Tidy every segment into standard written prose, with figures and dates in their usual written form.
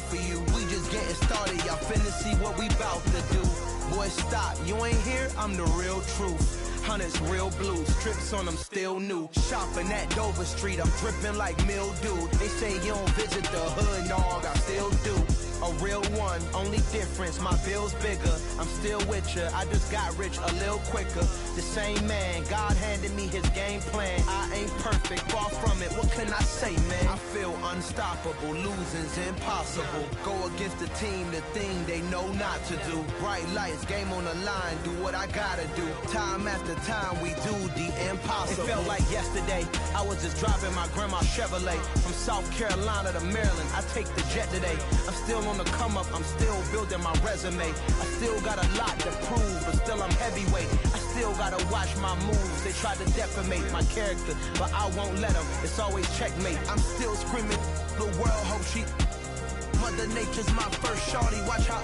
for you. We just getting started, y'all finna see what we bout to do. Boy, stop, you ain't here, I'm the real truth. Hunters, real blues, strips on them still new. Shopping at Dover Street, I'm dripping like mildew. They say you don't visit the hood, dog, I still do. A real one, only difference, my bill's bigger. I'm still with ya, I just got rich a little quicker. The same man, God handed me his game plan. I ain't perfect, far from it, what can I say, man? I feel unstoppable, losing's impossible. Go against the team, the thing they know not to do. Bright lights, game on the line, do what I gotta do. Time after time, we do the impossible. It felt like yesterday, I was just driving my grandma's Chevrolet. From South Carolina to Maryland, I take the jet today. I'm still on the come up, I'm still building my resume. I still got a lot to prove, but still I'm heavyweight. I still gotta watch my moves. They try to defamate my character, but I won't let them. It's always checkmate. I'm still screaming, the world hope she. Mother Nature's my first shorty, watch how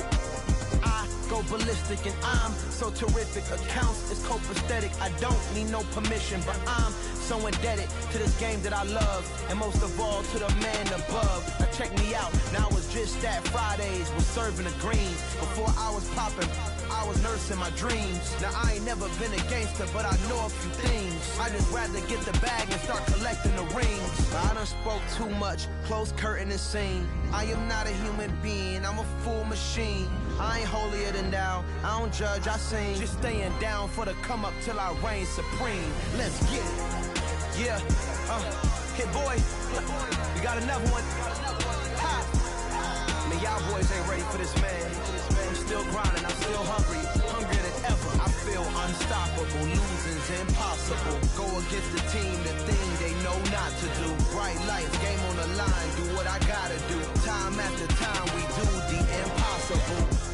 I go ballistic, and I'm so terrific. Accounts is copacetic. I don't need no permission, but I'm so indebted to this game that I love, and most of all to the man above. Now check me out, now I was just at Fridays, was serving the greens. Before I was popping, I was nursing my dreams. Now I ain't never been a gangster, but I know a few things. I just rather get the bag and start collecting the rings. I done spoke too much, close curtain and scene. I am not a human being, I'm a full machine. I ain't holier than thou, I don't judge, I sing. Just staying down for the come up till I reign supreme. Let's get it. Yeah, hit boy, we got another one. Ha! Man, y'all boys ain't ready for this, man. I'm still grinding, I'm still hungry, hungrier than ever. I feel unstoppable, losing's impossible. Go against the team, the thing they know not to do. Bright lights, game on the line, do what I gotta do. Time after time, we do the impossible.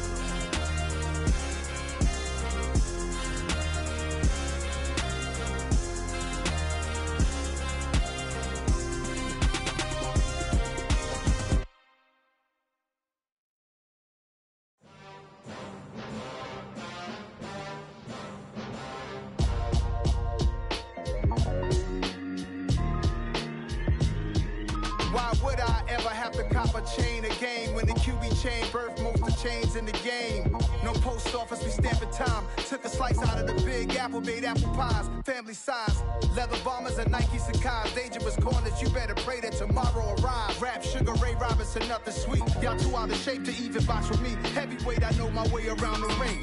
Chain a game when the QB chain birthed most of chains in the game. No post office, we stamping time. Took a slice out of the big apple, made apple pies, family size. Leather bombers and Nike Sacai's. Dangerous corners, you better pray that tomorrow arrives. Rap, Sugar Ray Robinson, nothing sweet. Y'all too out of shape to even box with me. Heavyweight, I know my way around the ring.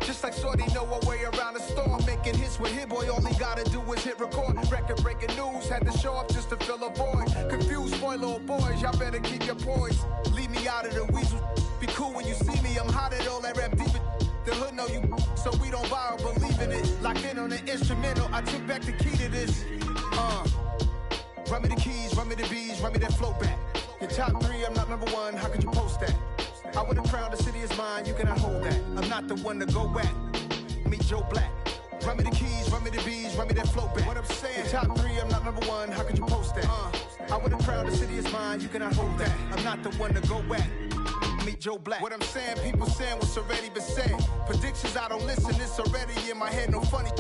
Just like Shorty know her way around the storm. Making hits with Hit Boy, all he gotta do is hit record. Record breaking news, had to show up just to fill a void. Confused boy, little boys, y'all better keep your poise. Leave me out of the weasel. Be cool when you see me, I'm hot at all that rap deep. The hood know you, so we don't borrow, believe in it. Locked in on the instrumental, I took back the key to this. Run me the keys, run me the bees, run me that flow back. Your top three, I'm not number one, how could you post that? I would've crowned the city is mine, you cannot hold that. I'm not the one to go at. Meet Joe Black. Run me the keys, run me the bees, run me that flow back. What I'm saying, your top three, I'm not number one, how could you post that? I would've crowned the city is mine, you cannot hold that. I'm not the one to go at. Meet Joe Black. What I'm saying, people saying what's already been said. Predictions, I don't listen, it's already in my head, no funny.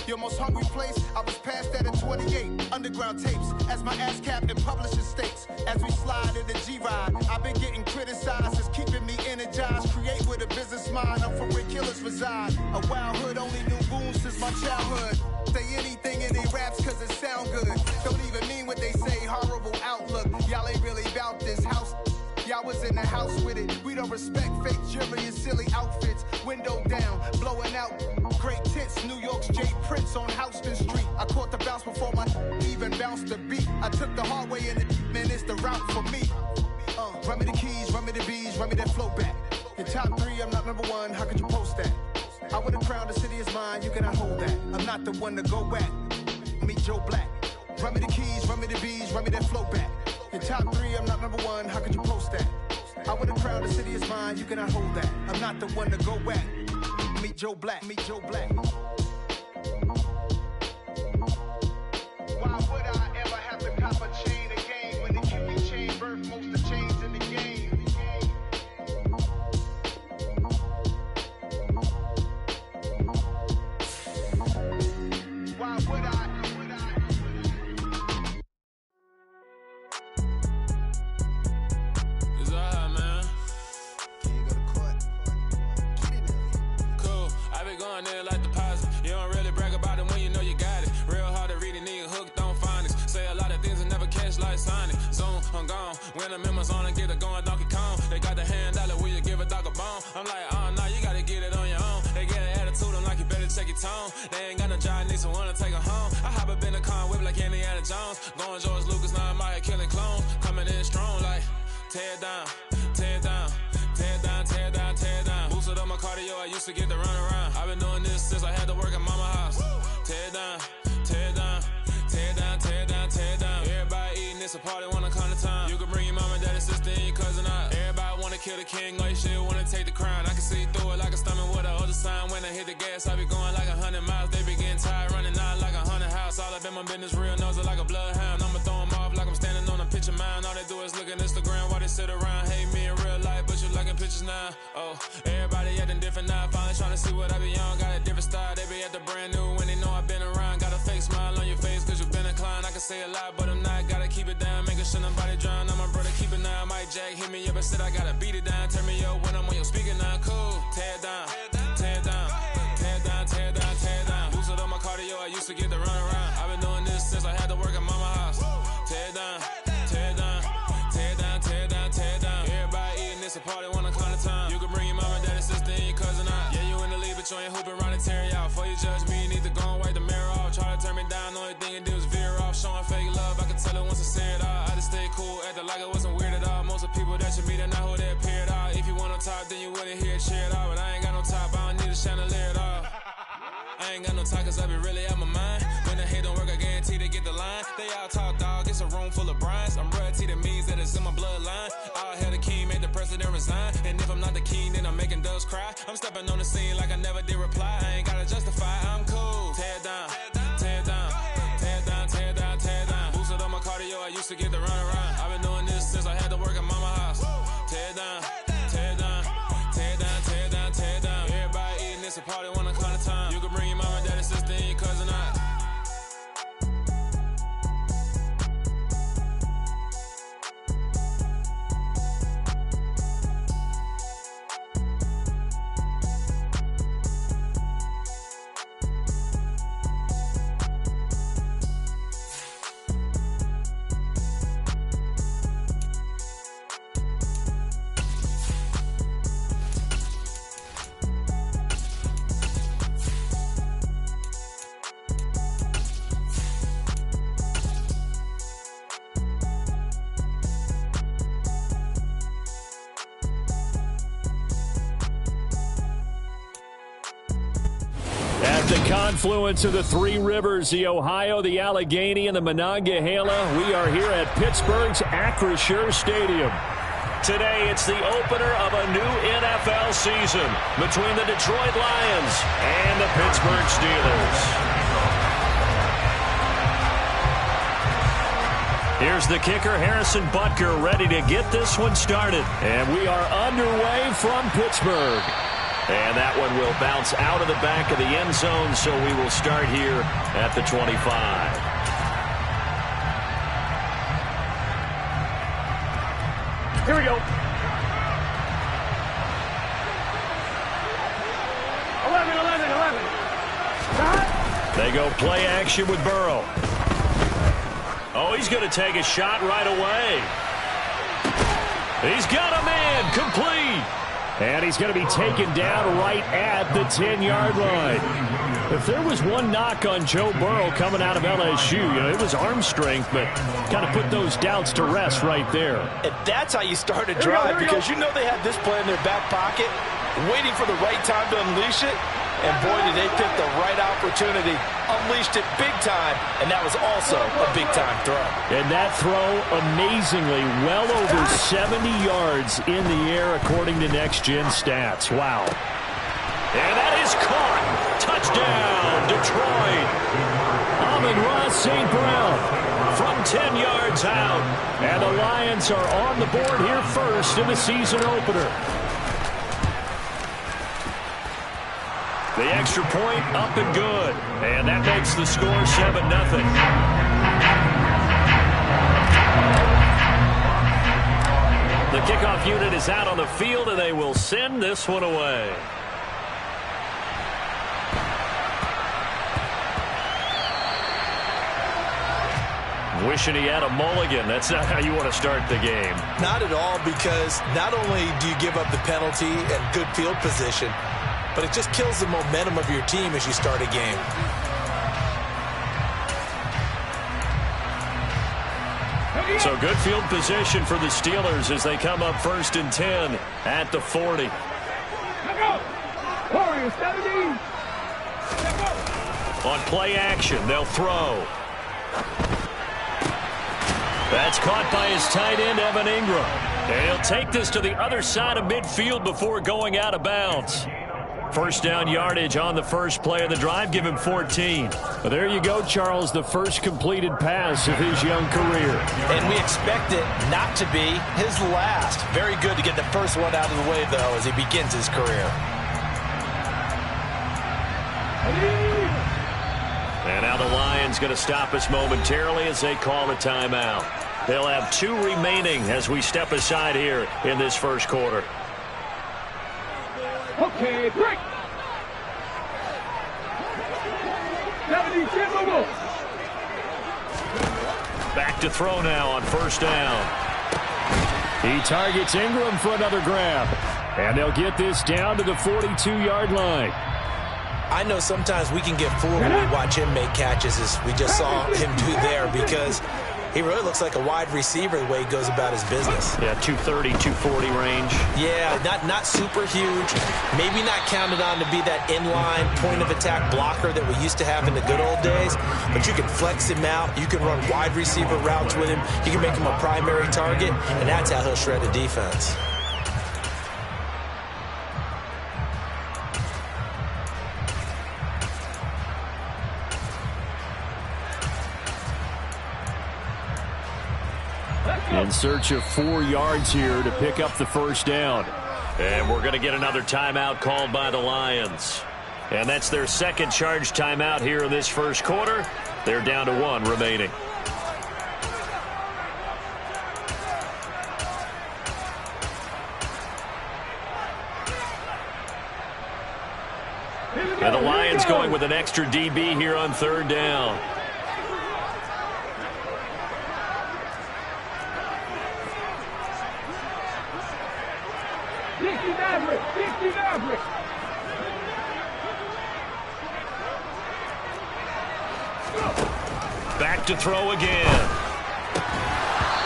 Your most hungry place, I was past that at 28. Underground tapes, as my ass cap in publishing states. As we slide in the G-Ride, I've been getting criticized, it's keeping me energized. Create with a business mind, I'm from where killers reside. A wild hood, only knew goons since my childhood. Say anything in they raps cause it sound good. Don't even mean what they say, horrible outlook. Y'all ain't really about this house. Y'all was in the house with it. We don't respect fake jewelry and silly outfits. Window down, blowing out great tits. New York's J. Prince on Houston Street. I caught the bounce before my even bounced the beat. I took the hard way in it, man, it's the route for me. Run me the keys, run me the bees, run me that flow back. Your top three, I'm not number one, how could you post that? I would've crowned the city is mine, you cannot hold that. I'm not the one to go at. Meet Joe Black. Run me the keys, run me the bees, run me that flow back. Your top three, I'm not number one, how could you post that? I would've crowned the city is mine, you cannot hold that. I'm not the one to go at. Meet Joe Black, meet Joe Black. Why would I ever have to cop a chain again when the QB chain birthed most of the chains in the game? Why would I? It's alright, man. I'm like, nah, you gotta get it on your own. They get an attitude, I'm like, you better check your tone. They ain't got no job, need someone to take her home. I hop up in the car, whip like Indiana Jones. Going George Lucas, now I'm out here killing clones. Coming in strong like, tear it down, tear it down. Tear it down, tear it down, tear it down. Boosted up my cardio, I used to get to run around. I've been doing this since I had to work at mama house. Tear it down, tear it down, tear it down, tear it down, tear it down. Everybody eating, it's a party, wanna come to time. You can bring your mama, daddy, sister, and your cousin out. Everybody wanna kill the king, like shit, wanna take the crown. I can see through it like a stomach with a other sign. When I hit the gas, I be going like 100 miles. They be getting tired, running out like 100 house. All up in my business, real nose like a bloodhound. I'ma throw 'em off like I'm standing on a picture mound. All they do is look at Instagram while they sit around. Hate me in real life, but you liking pictures now. Oh, everybody acting different now. Finally trying to see what I be on. Got a different style, they be at the brand new when they know I've been around. Got a fake smile on your face cause you been inclined. I can say a lot, but I'm not. Gotta keep it down, making sure nobody drown. I'm my brother, keep it now. Mike Jack hit me up and said I gotta beat it down. Turn me up when I'm on your speaker now. Cool, tear it down, tear it down, tear it down, tear it down, tear it down. Boosted up my cardio, I used to get to run around. I've been doing this since I had to work at mama house. Tear it down, tear it down, tear it down, tear it down, tear it down. Everybody eating, it's a party, wanna come to time. You can bring your mama, daddy, sister, and your cousin out. Yeah, you in the lead, but you ain't hooping around and tear you out. Before you judge me, you need to go and wipe the mirror off. Try to turn me down, the only thing you do is veer off. Showing fake love, I can tell it once I say it all. I just stay cool, acting like it wasn't weird at all. Most of the people that you meet are not who they appear at all. If you want on top, then you wouldn't hear it cheer at all. But I ain't got no top, I don't need a chandelier at all. I ain't got no time cause I be really out my mind. When the hate don't work, I guarantee they get the line. They all talk dog, it's a room full of brines. I'm royalty, that means that it's in my bloodline. All hail the king, made the president resign. And if I'm not the king, then I'm making doves cry. I'm stepping on the scene like I never did reply. I ain't gotta justify, I'm cool. Tear it down, tear it down, tear it down, tear it down, tear it down. Boosted up my cardio, I used to get to run around. I've been doing this since I had to work at mama house. Tear it down, tear it down, tear it down, tear it down, tear it down. Everybody eating, it's a party, wanna come to time. You can bring your mama, daddy, sister, and your cousin out. The confluence of the three rivers, the Ohio, the Allegheny, and the Monongahela. We are here at Pittsburgh's Acrisure Stadium. Today, it's the opener of a new NFL season between the Detroit Lions and the Pittsburgh Steelers. Here's the kicker, Harrison Butker, ready to get this one started. And we are underway from Pittsburgh. And that one will bounce out of the back of the end zone, so we will start here at the 25. Here we go. 11. They go play action with Burrow. Oh, he's going to take a shot right away. He's got a man, complete. And he's going to be taken down right at the 10-yard line. If there was one knock on Joe Burrow coming out of LSU, it was arm strength, but got to put those doubts to rest right there. And that's how you start a drive, because you know they had this play in their back pocket, waiting for the right time to unleash it. And boy, did they pick the right opportunity, unleashed it big time, and that was also a big-time throw. And that throw, amazingly, well over 70 yards in the air, according to Next Gen Stats. Wow. And that is caught. Touchdown, Detroit. Amon-Ra St. Brown from 10 yards out. And the Lions are on the board here first in the season opener. The extra point up and good. And that makes the score 7-0. The kickoff unit is out on the field, and they will send this one away. Wishing he had a mulligan. That's not how you want to start the game. Not at all, because not only do you give up the penalty and good field position, but it just kills the momentum of your team as you start a game. So good field position for the Steelers as they come up 1st and 10 at the 40. On play action, they'll throw. That's caught by his tight end, Evan Ingram. And he'll take this to the other side of midfield before going out of bounds. First down yardage on the first play of the drive. Give him 14. Well, there you go, Charles. The first completed pass of his young career. And we expect it not to be his last. Very good to get the first one out of the way, though, as he begins his career. And now the Lions going to stop us momentarily as they call a timeout. They'll have 2 remaining as we step aside here in this first quarter. Okay, break. 70, Back to throw now on first down. He targets Ingram for another grab. And they'll get this down to the 42-yard line. I know sometimes we can get fooled when we watch him make catches, as we just saw him do there, because he really looks like a wide receiver the way he goes about his business. Yeah, 230, 240 range. Yeah, not super huge. Maybe not counted on to be that inline point-of-attack blocker that we used to have in the good old days. But you can flex him out. You can run wide receiver routes with him. You can make him a primary target, and that's how he'll shred a defense. In search of 4 yards here to pick up the first down. And we're going to get another timeout called by the Lions. And that's their second charge timeout here in this first quarter. They're down to 1 remaining. And the Lions going with an extra DB here on 3rd down. Back to throw again.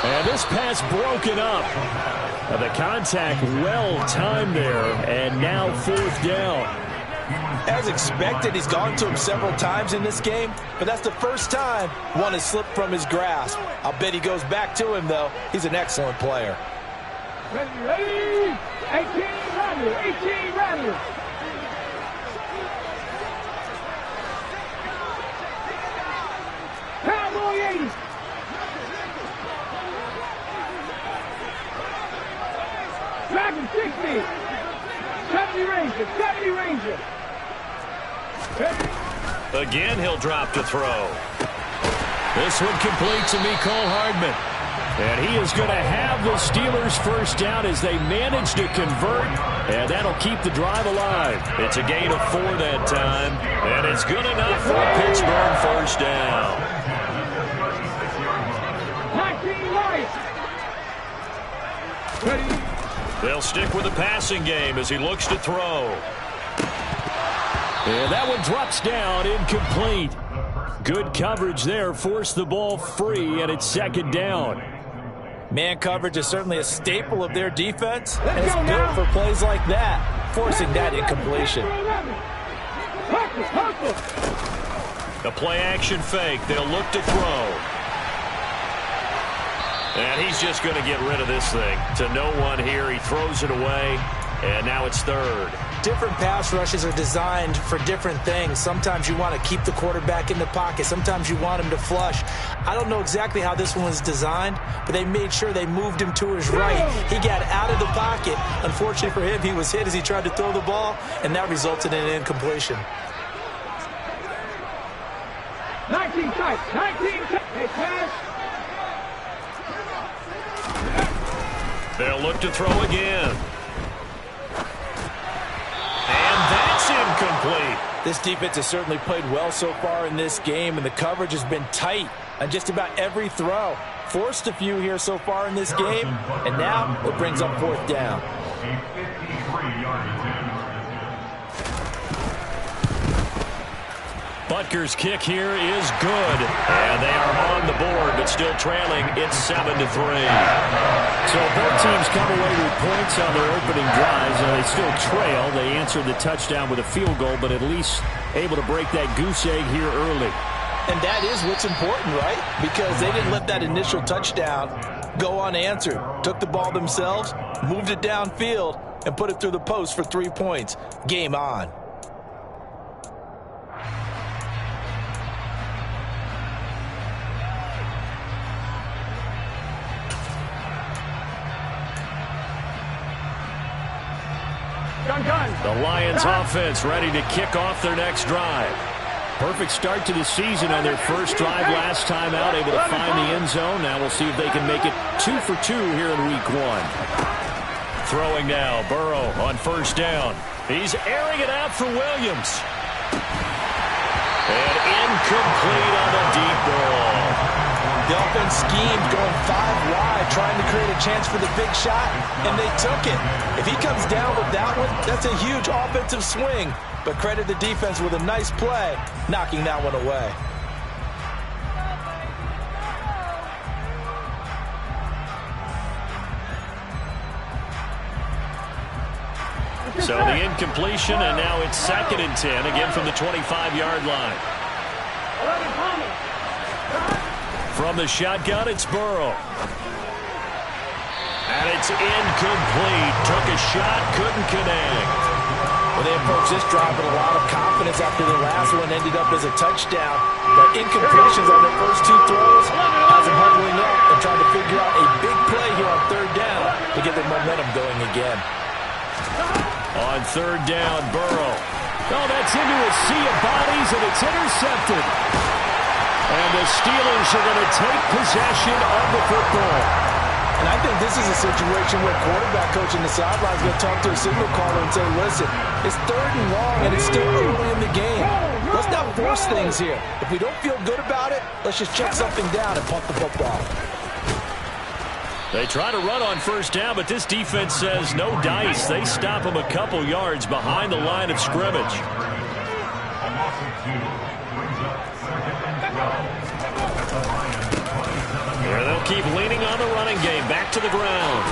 And this pass broken up. The contact well timed there, and now 4th down. As expected, he's gone to him several times in this game, but that's the first time one has slipped from his grasp. I'll bet he goes back to him, though. He's an excellent player. Ready, 18 Rattler. Cowboy 80. Dragon 60. 70 Ranger. Again, he'll drop to throw. This one complete to Mecole Hardman. And he is going to have the Steelers first down as they manage to convert. And that'll keep the drive alive. It's a gain of 4 that time. And it's good enough for a Pittsburgh first down. 19 Lions. They'll stick with the passing game as he looks to throw. And that one drops down, incomplete. Good coverage there, forced the ball free, and it's 2nd down. Man coverage is certainly a staple of their defense, and it's built for plays like that, forcing that incompletion. The play-action fake. They'll look to throw. And he's just going to get rid of this thing. To no one here. He throws it away, and now it's 3rd. Different pass rushes are designed for different things. Sometimes you want to keep the quarterback in the pocket. Sometimes you want him to flush. I don't know exactly how this one was designed, but they made sure they moved him to his right. He got out of the pocket. Unfortunately for him, he was hit as he tried to throw the ball, and that resulted in an incompletion. 19 tight. They pass. They'll look to throw again. And that's incomplete. This This defense has certainly played well so far in this game, and the coverage has been tight on just about every throw. Forced a few here so far in this game, and now it brings up fourth down. Butker's kick here is good, and they are on the board, but still trailing. It's 7-3. So both teams come away with points on their opening drives, and they still trail. They answered the touchdown with a field goal, but at least able to break that goose egg here early. And that is what's important, right? Because they didn't let that initial touchdown go unanswered. Took the ball themselves, moved it downfield, and put it through the post for 3 points. Game on. The Lions offense ready to kick off their next drive. Perfect start to the season on their first drive last time out, able to find the end zone. Now we'll see if they can make it 2 for 2 here in week 1. Throwing now, Burrow on first down. He's airing it out for Williams. And incomplete on the deep ball. The offense schemed going 5 wide, trying to create a chance for the big shot, and they took it. If he comes down with that one, that's a huge offensive swing. But credit the defense with a nice play, knocking that one away. So the incompletion, and now it's 2nd and 10, again from the 25-yard line. From the shotgun, it's Burrow. And it's incomplete. Took a shot, couldn't connect. Well, they approached this drive with a lot of confidence after the last one ended up as a touchdown. But incompletions on their first 2 throws has them huddling up and trying to figure out a big play here on 3rd down to get their momentum going again. On 3rd down, Burrow. Oh, that's into a sea of bodies, and it's intercepted. And the Steelers are going to take possession of the football. And I think this is a situation where quarterback coach in the sideline is going to talk to a signal caller and say, listen, it's 3rd and long, and it's still early in the game. Let's not force things here. If we don't feel good about it, let's just check something down and punt the football. They try to run on first down, but this defense says no dice. They stop them a couple yards behind the line of scrimmage. Here they'll keep leaning on the running game. Back to the ground.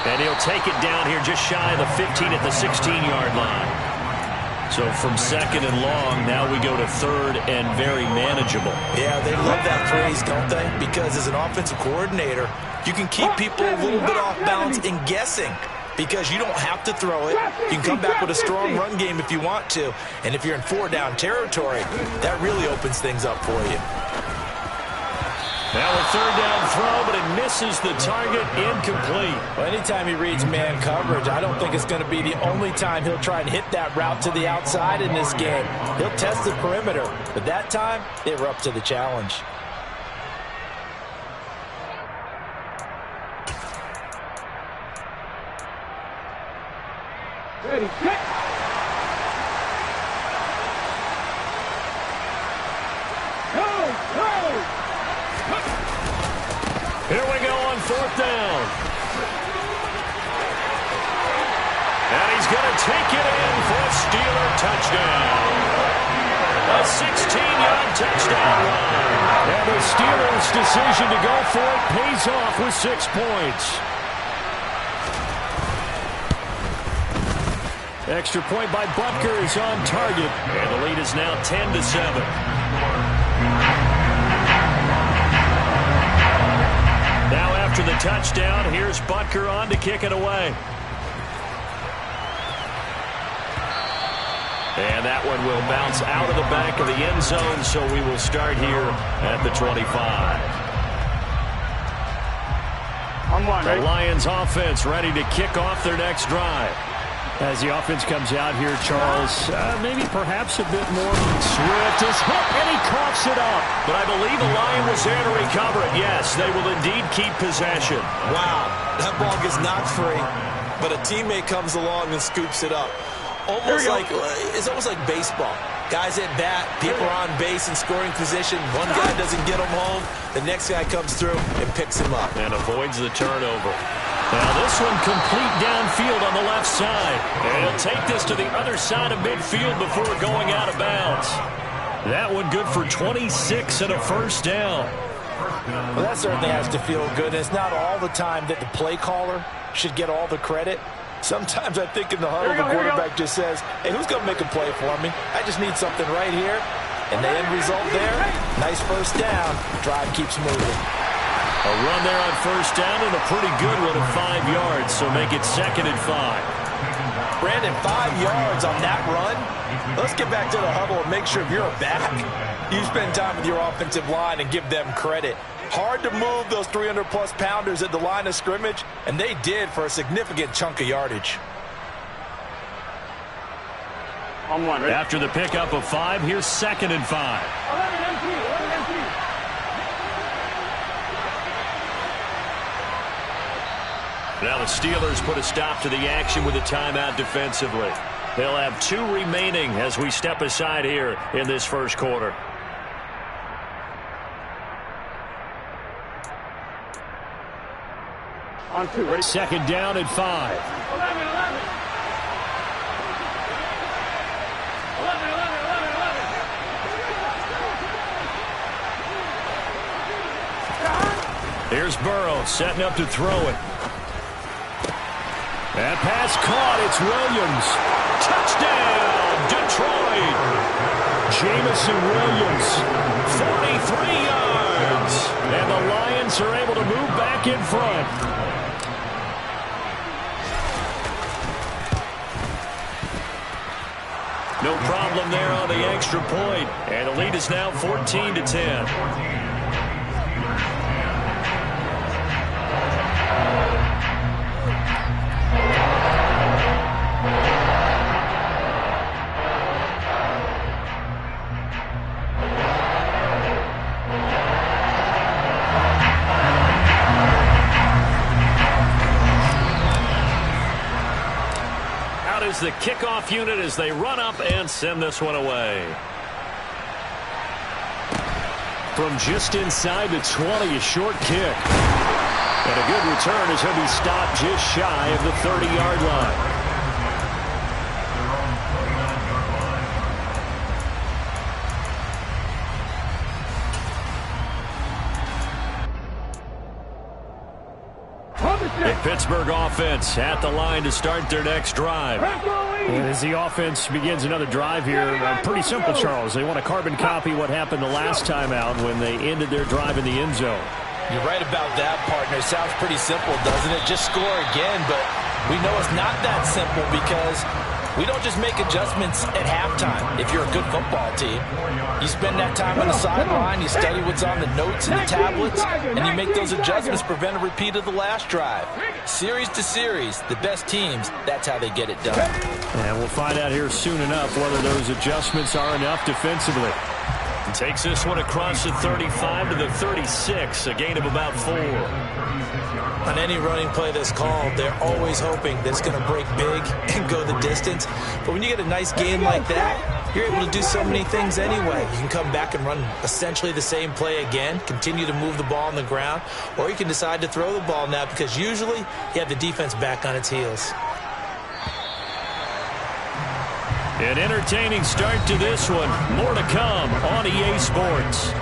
And he'll take it down here just shy of the 15 at the 16-yard line. So from 2nd and long, now we go to 3rd and very manageable. Yeah, they love that phrase, don't they? Because as an offensive coordinator, you can keep people a little bit off balance and guessing. Because you don't have to throw it. You can come back with a strong run game if you want to. And if you're in 4-down territory, that really opens things up for you. Now a 3rd down throw, but it misses the target, incomplete. Well, anytime he reads man coverage, I don't think it's going to be the only time he'll try and hit that route to the outside in this game. He'll test the perimeter, but that time, they were up to the challenge. Ready, kick. Here we go on 4th down. And he's going to take it in for a Steeler touchdown. A 16-yard touchdown run. And the Steelers' decision to go for it pays off with 6 points. Extra point by Butker is on target. And the lead is now 10-7. Now after the touchdown, here's Butker on to kick it away. And that one will bounce out of the back of the end zone, so we will start here at the 25. The Lions offense ready to kick off their next drive. As the offense comes out here, Charles, maybe perhaps a bit more swift is hit, and he coughs it up. But I believe the Lion was there to recover it. Yes, they will indeed keep possession. Wow, that ball gets knocked free, but a teammate comes along and scoops it up. It's almost like baseball. Guys at bat, people are on base in scoring position. One guy doesn't get them home. The next guy comes through and picks him up. And avoids the turnover. Now this one complete downfield on the left side. And he'll take this to the other side of midfield before going out of bounds. That one good for 26 and a first down. Well, that certainly has to feel good. It's not all the time that the play caller should get all the credit. Sometimes I think in the huddle, the quarterback just says, hey, who's going to make a play for me? I just need something right here. And the end result there, nice first down. Drive keeps moving. A run there on first down and a pretty good one of 5 yards, so make it 2nd and 5. Brandon, 5 yards on that run. Let's get back to the huddle and make sure if you're a back, you spend time with your offensive line and give them credit. Hard to move those 300-plus pounders at the line of scrimmage, and they did for a significant chunk of yardage. On one, right? After the pickup of 5, here's 2nd and 5. 11 empty. Now the Steelers put a stop to the action with a timeout defensively. They'll have 2 remaining as we step aside here in this first quarter. On 2, ready? 2nd down and 5. 11. Here's Burrow setting up to throw it. That pass caught. It's Williams. Touchdown, Detroit. Jamison Williams, 43 yards. And the Lions are able to move back in front. No problem there on the extra point. And the lead is now 14-10. The kickoff unit as they run up and send this one away. From just inside the 20, a short kick. And a good return as he'll be stopped just shy of the 30-yard line. The Pittsburgh offense at the line to start their next drive. And as the offense begins another drive here, pretty simple, Charles. They want to carbon copy what happened the last time out when they ended their drive in the end zone. You're right about that, partner. Sounds pretty simple, doesn't it? Just score again, but we know it's not that simple because we don't just make adjustments at halftime. If you're a good football team, you spend that time on the sideline, you study what's on the notes and the tablets, and you make those adjustments to prevent a repeat of the last drive. Series to series, the best teams, that's how they get it done. And we'll find out here soon enough whether those adjustments are enough defensively. He takes this one across the 35 to the 36, a gain of about 4. On any running play that's called, they're always hoping that it's going to break big and go the distance. But when you get a nice gain like that, you're able to do so many things anyway. You can come back and run essentially the same play again, continue to move the ball on the ground, or you can decide to throw the ball now because usually you have the defense back on its heels. An entertaining start to this one. More to come on EA Sports.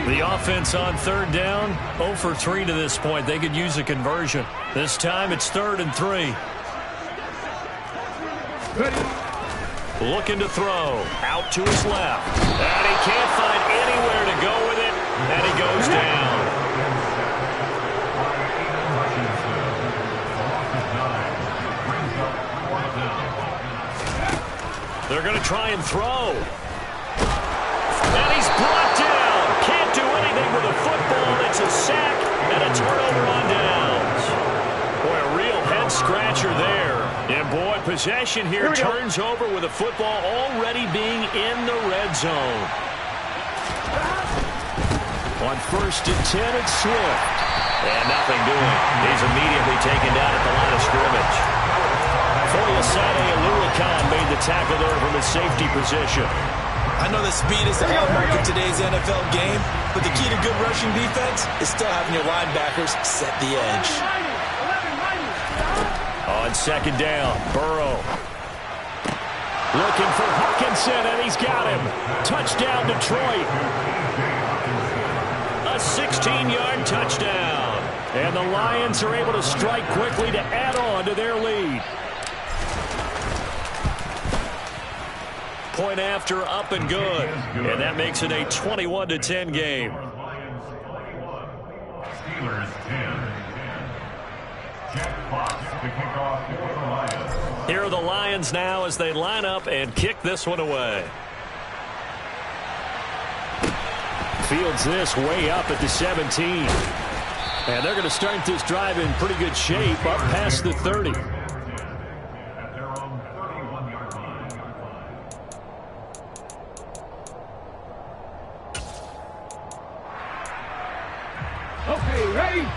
The offense on 3rd down, 0 for 3 to this point. They could use a conversion. This time it's 3rd and 3. Looking to throw. Out to his left. And he can't find anywhere to go with it. And he goes down. They're going to try and throw. And he's brought down. Can't do anything with a football. It's a sack and a turnover on downs. Boy, a real head-scratcher there. And, boy, possession here turns over with a football already being in the red zone. On 1st and 10, it's Swift. And nothing doing. He's immediately taken down at the line of scrimmage. Foyesade Aluakon made the tackle there from his safety position. I know that speed is the hallmark of today's NFL game, but the key to good rushing defense is still having your linebackers set the edge. On 2nd down, Burrow. Looking for Hawkinson, and he's got him. Touchdown, Detroit. A 16-yard touchdown. And the Lions are able to strike quickly to add on to their lead. Point after, up and good. And that makes it a 21-10 game. Here are the Lions now as they line up and kick this one away. Fields this way up at the 17. And they're going to start this drive in pretty good shape up past the 30.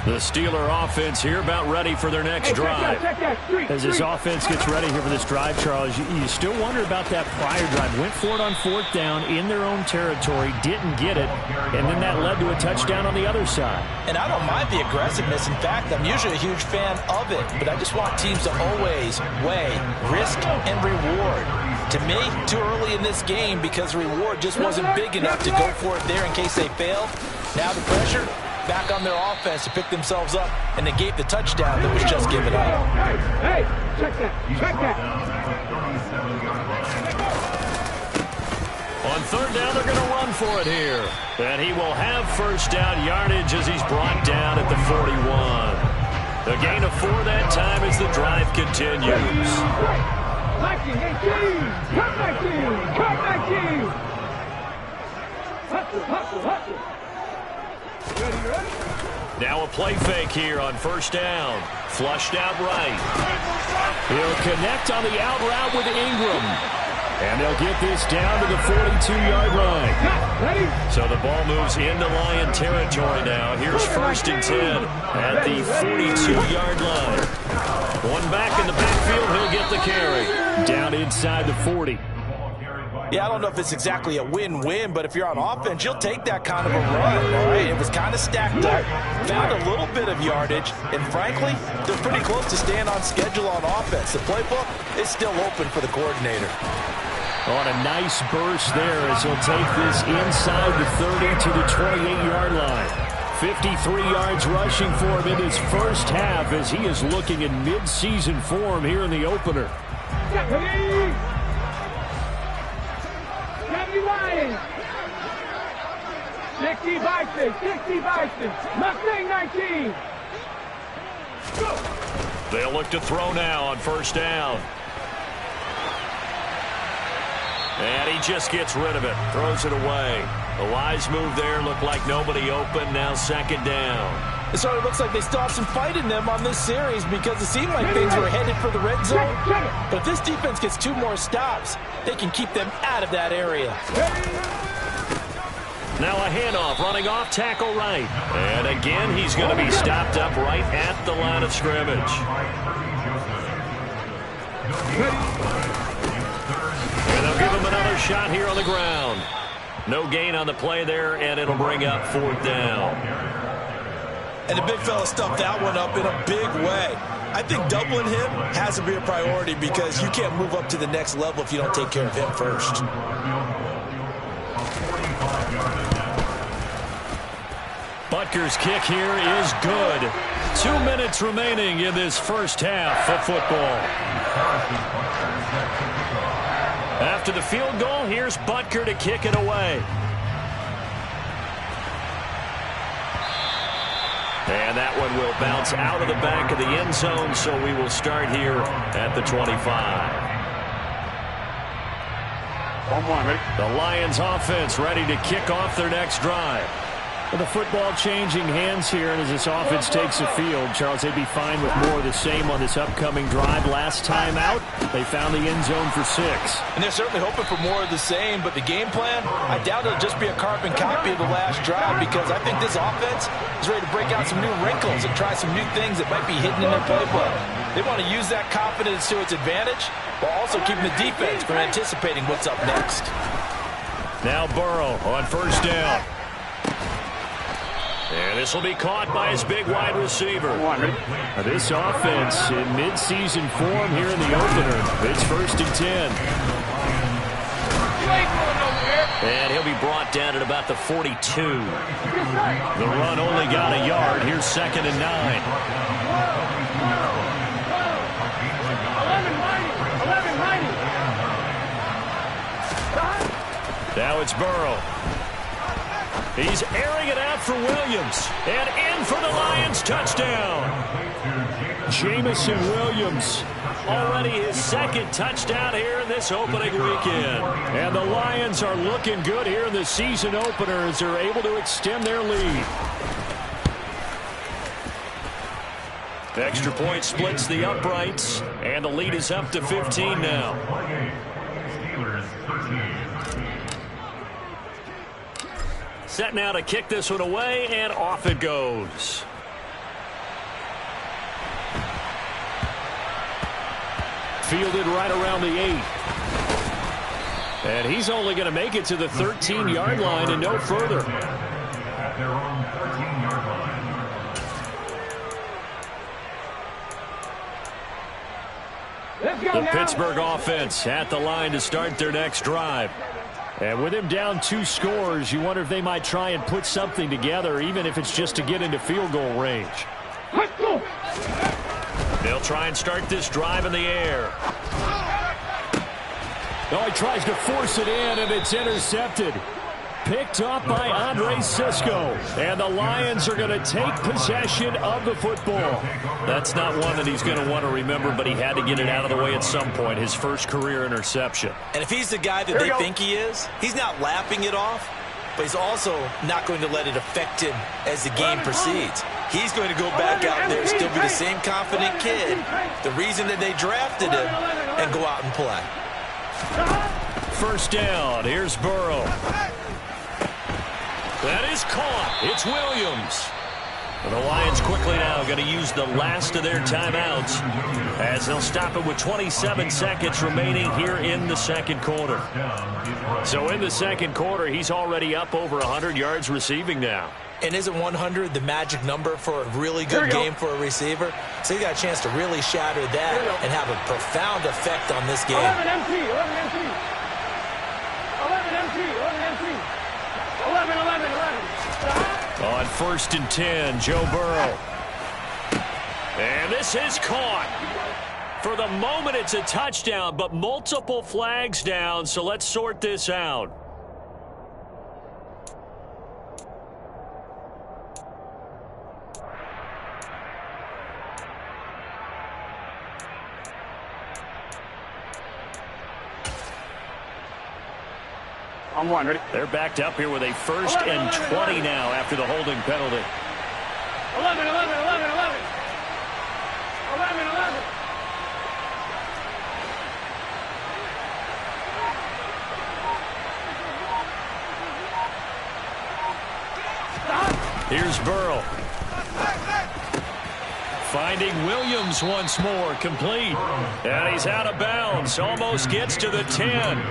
The Steeler offense here about ready for their next drive. As this offense gets ready here for this drive, Charles, you still wonder about that prior drive. Went for it on 4th down in their own territory, didn't get it, and then that led to a touchdown on the other side. And I don't mind the aggressiveness. In fact, I'm usually a huge fan of it, but I just want teams to always weigh risk and reward. To me, too early in this game because the reward just wasn't big enough to go for it there in case they failed. Now the pressure back on their offense to pick themselves up and negate the touchdown that was just given up. Hey, check that. On 3rd down, they're going to run for it here. And he will have 1st down yardage as he's brought down at the 41. A gain of 4 that time as the drive continues. Lightning 18! Cut 19! Hustle. Now a play fake here on 1st down. Flushed out right. He'll connect on the out route with Ingram. And they'll get this down to the 42-yard line. So the ball moves into Lion territory now. Here's 1st and 10 at the 42-yard line. One back in the backfield. He'll get the carry. Down inside the 40. Yeah, I don't know if it's exactly a win-win, but if you're on offense, you'll take that kind of a run, all right? It was kind of stacked up, found a little bit of yardage, and frankly, they're pretty close to staying on schedule on offense. The playbook is still open for the coordinator. On a nice burst there as he'll take this inside the 30 to the 28-yard line. 53 yards rushing for him in his first half as he is looking in mid-season form here in the opener. Lions. 60 Bison. Mustang 19. Go. They'll look to throw now on 1st down. And he just gets rid of it. Throws it away. A wise move there. Looked like nobody open. Now 2nd down. It sort of looks like they still have some fight in them on this series because it seemed like things were headed for the red zone. But if this defense gets 2 more stops, they can keep them out of that area. Now a handoff running off tackle right. And again, he's going to be stopped up right at the line of scrimmage. And they'll give him another shot here on the ground. No gain on the play there, and it'll bring up 4th down. And the big fella stuffed that one up in a big way. I think doubling him has to be a priority because you can't move up to the next level if you don't take care of him first. Butker's kick here is good. 2 minutes remaining in this first half of football. After the field goal, here's Butker to kick it away. And that one will bounce out of the back of the end zone, so we will start here at the 25. The Lions offense ready to kick off their next drive. With the football changing hands here, and as this offense takes the field, Charles, they'd be fine with more of the same on this upcoming drive. Last time out, they found the end zone for 6. And they're certainly hoping for more of the same, but the game plan, I doubt it'll just be a carbon copy of the last drive, because I think this offense is ready to break out some new wrinkles and try some new things that might be hidden in their playbook. They want to use that confidence to its advantage, while also keeping the defense from anticipating what's up next. Now Burrow on first down. And this will be caught by his big wide receiver. This offense in midseason form here in the opener. It's 1st and 10. And he'll be brought down at about the 42. The run only got a yard. Here's 2nd and 9. Now it's Burrow. He's airing it out for Williams. And in for the Lions touchdown. Jamison Williams, already his 2nd touchdown here in this opening weekend. And the Lions are looking good here in the season opener as they're able to extend their lead. The extra point splits the uprights, and the lead is up to 15 now. Set now to kick this one away, and off it goes. Fielded right around the 8. And he's only going to make it to the 13-yard line and no further. At their own 13-yard line. The Pittsburgh offense at the line to start their next drive. And with him down 2 scores, you wonder if they might try and put something together, even if it's just to get into field goal range. They'll try and start this drive in the air. Oh, he tries to force it in, and it's intercepted. Picked up by Andre Cisco. And the Lions are going to take possession of the football. That's not one that he's going to want to remember, but he had to get it out of the way at some point. His first career interception. And if he's the guy that they think he is, he's not lapping it off, but he's also not going to let it affect him as the game proceeds. He's going to go back out there, still be the same confident kid, the reason that they drafted him, and go out and play. First down. Here's Burrow. That is caught. It's Williams. The Lions quickly now going to use the last of their timeouts as they'll stop it with 27 seconds remaining here in the second quarter. So in the second quarter, he's already up over 100 yards receiving now. And isn't 100 the magic number for a really good game for a receiver? So he got a chance to really shatter that and have a profound effect on this game. 11 MT, 11 MT. 11 MT, 11 MT. 11, 11, 11. On 1st and 10, Joe Burrow. And this is caught. For the moment, it's a touchdown, but multiple flags down, so let's sort this out. On 1, ready? They're backed up here with a 1st and 20 now after the holding penalty. 11, 11, 11, 11. 11, 11. Here's Burrow. Finding Williams once more, complete. And he's out of bounds, almost gets to the 10.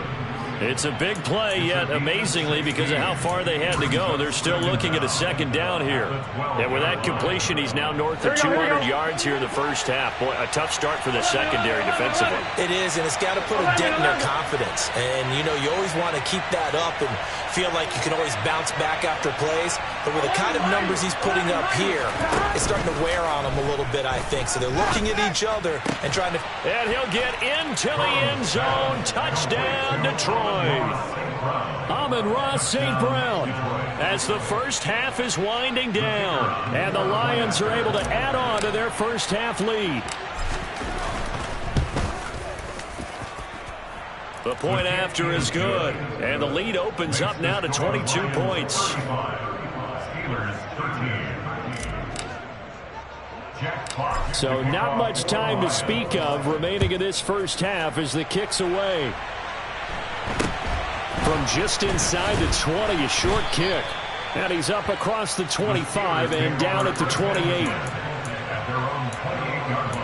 It's a big play, yet amazingly, because of how far they had to go, they're still looking at a second down here. And with that completion, he's now north of 200 yards here in the first half. Boy, a tough start for the secondary defensively. It is, and it's got to put a dent in their confidence. And, you know, you always want to keep that up and feel like you can always bounce back after plays. But with the kind of numbers he's putting up here, it's starting to wear on them a little bit, I think. So they're looking at each other and trying to... And he'll get into the end zone. Touchdown, Detroit. Amon-Ra St. Brown as the first half is winding down. And the Lions are able to add on to their first half lead. The point after is good, and the lead opens up now to 22 points. So not much time to speak of remaining in this first half as the kick's away. From just inside the 20, a short kick. And he's up across the 25 and down at the 28. At their own 28-yard line.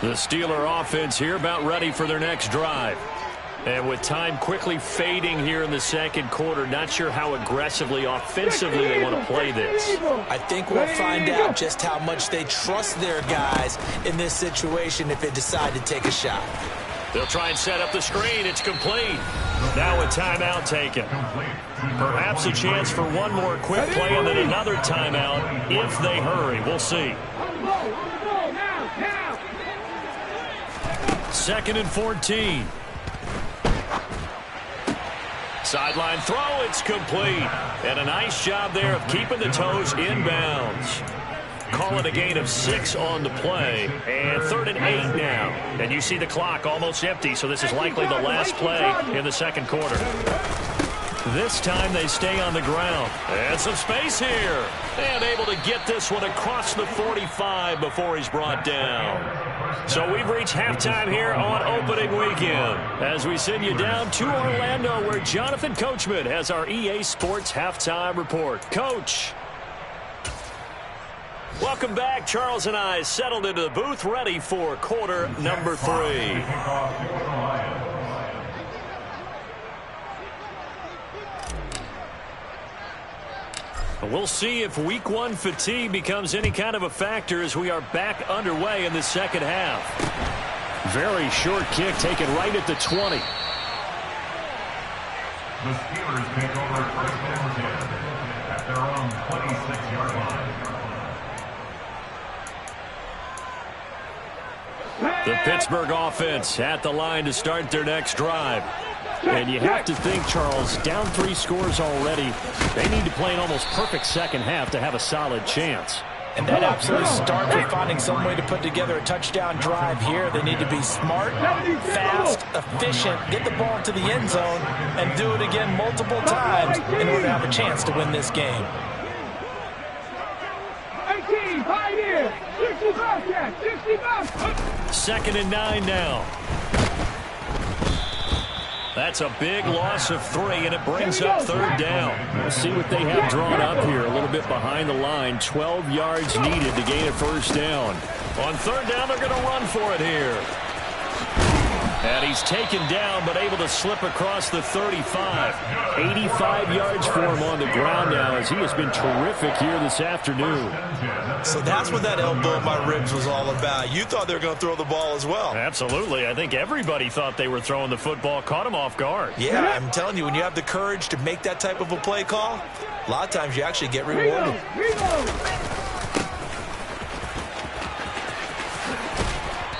The Steeler offense here about ready for their next drive. And with time quickly fading here in the second quarter, not sure how aggressively, offensively they want to play this. I think we'll find out just how much they trust their guys in this situation if they decide to take a shot. They'll try and set up the screen. It's complete. Now a timeout taken. Perhaps a chance for one more quick play and then another timeout if they hurry. We'll see. Second and 14. Sideline throw, it's complete. And a nice job there of keeping the toes inbounds. Call it a gain of 6 on the play. And 3rd and 8 now. And you see the clock almost empty, so this is likely the last play in the second quarter. This time they stay on the ground. And some space here. And able to get this one across the 45 before he's brought down. So we've reached halftime here on opening weekend as we send you down to Orlando where Jonathan Coachman has our EA Sports halftime report. Coach. Welcome back. Charles and I settled into the booth ready for quarter number 3. We'll see if week 1 fatigue becomes any kind of a factor as we are back underway in the second half. Very short kick taken right at the 20. The Steelers take over 1st and 10 at their own 26-yard line. The Pittsburgh offense at the line to start their next drive. And you have to think, Charles, down 3 scores already. They need to play an almost perfect second half to have a solid chance. And that absolutely starts with finding some way to put together a touchdown drive here. They need to be smart, fast, efficient, get the ball into the end zone, and do it again multiple times in order to have a chance to win this game. 18, pioneer, 65. 2nd and 9 now. That's a big loss of 3, and it brings up 3rd down. We'll see what they have drawn up here. A little bit behind the line. 12 yards needed to gain a 1st down. On 3rd down, they're going to run for it here. And he's taken down, but able to slip across the 35. 85 yards for him on the ground now as he has been terrific here this afternoon. So that's what that elbow in my ribs was all about. You thought they were going to throw the ball as well. Absolutely. I think everybody thought they were throwing the football. Caught him off guard. Yeah, I'm telling you, when you have the courage to make that type of a play call, a lot of times you actually get rewarded.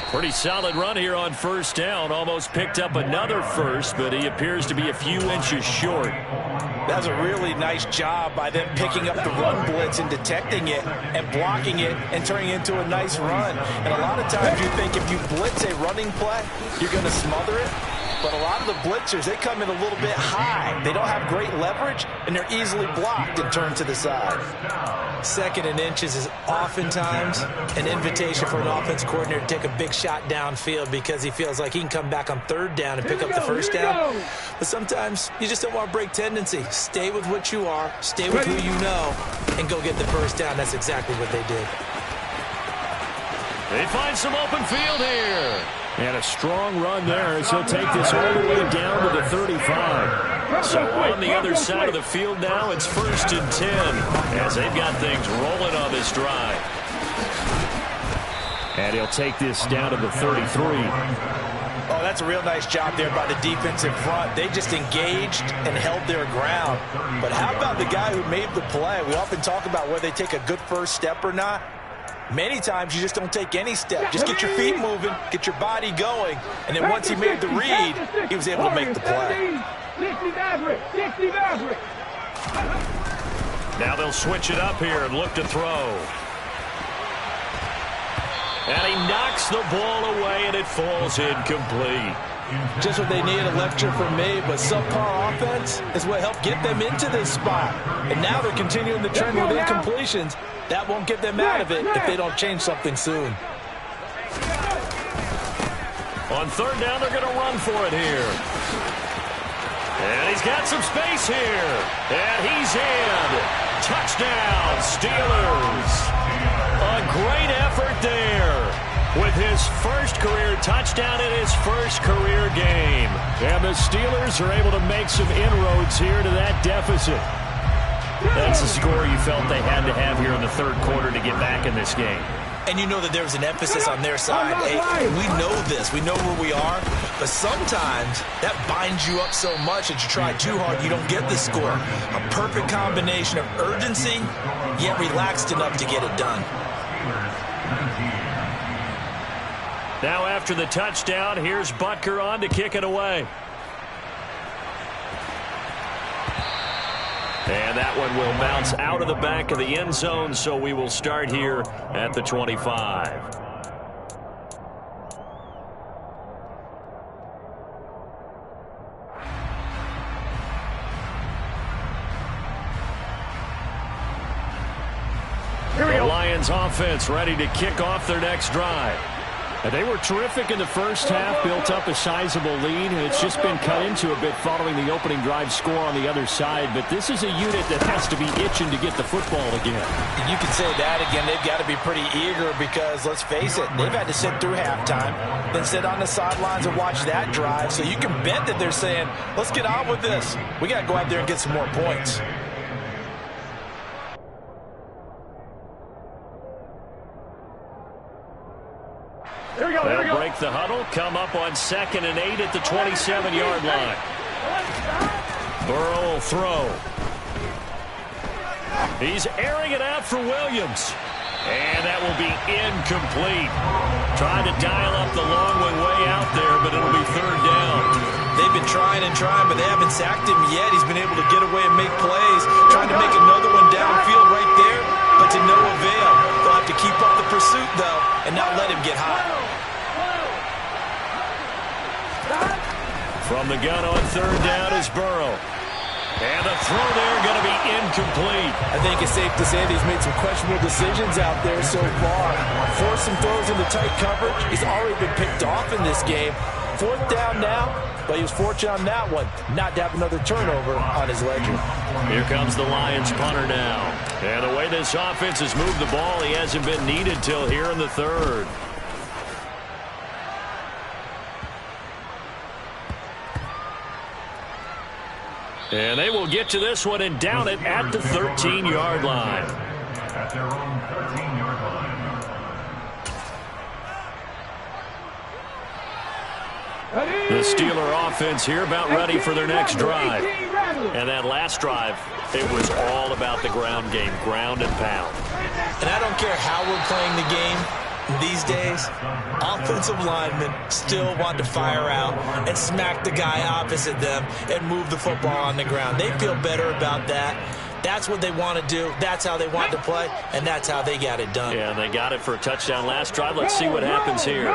Pretty solid run here on 1st down. Almost picked up another first, but he appears to be a few inches short. That's a really nice job by them picking up the run blitz and detecting it and blocking it and turning it into a nice run. And a lot of times you think if you blitz a running play, you're going to smother it. But a lot of the blitzers, they come in a little bit high. They don't have great leverage, and they're easily blocked and turned to the side. 2nd and inches is oftentimes an invitation for an offense coordinator to take a big shot downfield because he feels like he can come back on 3rd down and pick up the 1st down. But sometimes you just don't want to break tendency. Stay with what you are, stay with who you know, and go get the 1st down. That's exactly what they did. They find some open field here. And a strong run there as he'll take this all the way down to the 35. So on the other side of the field now, it's 1st and 10 as they've got things rolling on this drive. And he'll take this down to the 33. Oh, that's a real nice job there by the defense in front. They just engaged and held their ground. But how about the guy who made the play? We often talk about whether they take a good first step or not. Many times you just don't take any step. Just get your feet moving, get your body going, and then once he made the read, he was able to make the play. Now they'll switch it up here and look to throw. And he knocks the ball away, and it falls incomplete. Just what they need, a lecture from me, but subpar offense is what helped get them into this spot. And now they're continuing the trend with incompletions. That won't get them out of it if they don't change something soon. On third down, they're going to run for it here. And he's got some space here. And he's in. Touchdown, Steelers. A great effort there with his first career touchdown in his first career game. And the Steelers are able to make some inroads here to that deficit. That's the score you felt they had to have here in the third quarter to get back in this game. And you know that there was an emphasis on their side. Hey, we know this. We know where we are. But sometimes that binds you up so much that you try too hard, you don't get the score. A perfect combination of urgency, yet relaxed enough to get it done. Now after the touchdown, here's Butker on to kick it away. And that one will bounce out of the back of the end zone, so we will start here at the 25. The Lions offense ready to kick off their next drive. They were terrific in the first half, built up a sizable lead, and it's just been cut into a bit following the opening drive score on the other side. But this is a unit that has to be itching to get the football again. You can say that again. They've got to be pretty eager because, let's face it, they've had to sit through halftime, then sit on the sidelines and watch that drive. So you can bet that they're saying, let's get on with this. We got to go out there and get some more points. They'll break the huddle, come up on 2nd and 8 at the 27-yard line. Burrow will throw. He's airing it out for Williams. And that will be incomplete. Trying to dial up the long one way out there, but it'll be third down. They've been trying and trying, but they haven't sacked him yet. He's been able to get away and make plays. Trying to make another one downfield right there, but to no avail. They'll have to keep up the pursuit, though, and not let him get hot. From the gun on third down is Burrow. And the throw there going to be incomplete. I think it's safe to say that he's made some questionable decisions out there so far. Forced some throws into tight coverage. He's already been picked off in this game. Fourth down now, but he was fortunate on that one not to have another turnover on his ledger. Here comes the Lions punter now. And the way this offense has moved the ball, he hasn't been needed till here in the third. And they will get to this one and down it at the 13-yard line. At their own 13-yard line. The Steeler offense here about ready for their next drive. And that last drive, it was all about the ground game, ground and pound. And I don't care how we're playing the game these days, offensive linemen still want to fire out and smack the guy opposite them and move the football on the ground. They feel better about that. That's what they want to do. That's how they want to play, and that's how they got it done. Yeah, they got it for a touchdown last drive. Let's see what happens here.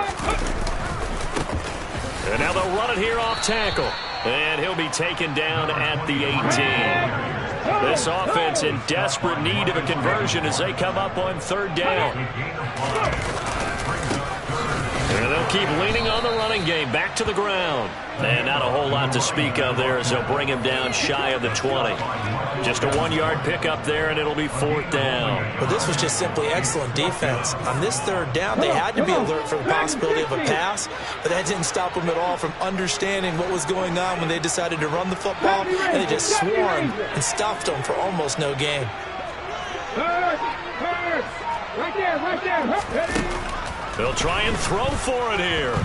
And now they'll run it here off tackle. And he'll be taken down at the 18. This offense in desperate need of a conversion as they come up on third down. And they'll keep leaning on the running game. Back to the ground. And not a whole lot to speak of there as they'll bring him down shy of the 20. Just a 1-yard pickup there, and it'll be fourth down. But this was just simply excellent defense. On this third down, they had to be alert for the possibility of a pass, but that didn't stop them at all from understanding what was going on when they decided to run the football, and they just swarmed and stuffed them for almost no gain. Right there. They'll try and throw for it here.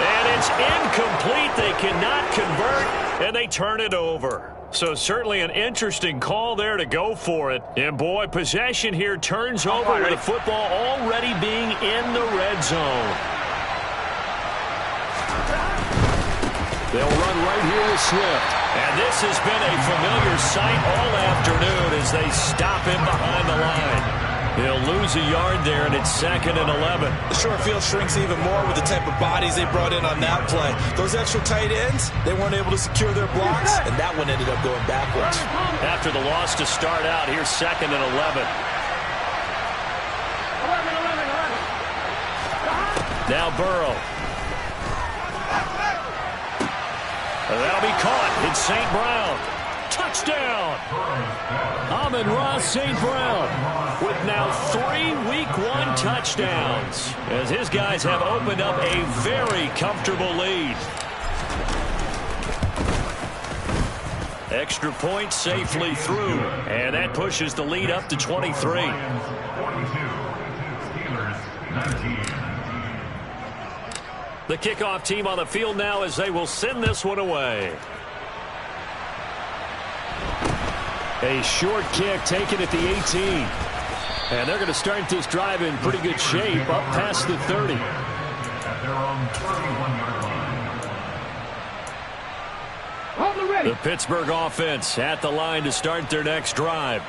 And it's incomplete. They cannot convert, and they turn it over. So certainly an interesting call there to go for it. And boy, possession here turns over with the football already being in the red zone. They'll run right here with Swift. And this has been a familiar sight all afternoon as they stop him behind the line. He'll lose a yard there, and it's 2nd and 11. The short field shrinks even more with the type of bodies they brought in on that play. Those extra tight ends, they weren't able to secure their blocks, and that one ended up going backwards. After the loss to start out, here's 2nd and 11. Now Burrow. That'll be caught. It's St. Brown. Touchdown! Amon-Ra St. Brown with now 3 Week 1 touchdowns as his guys have opened up a very comfortable lead. Extra point safely through, and that pushes the lead up to 23. 42, Steelers 19. The kickoff team on the field now as they will send this one away. A short kick taken at the 18. And they're going to start this drive in pretty good shape up past the 30. At their own 31-yard line. The Pittsburgh offense at the line to start their next drive.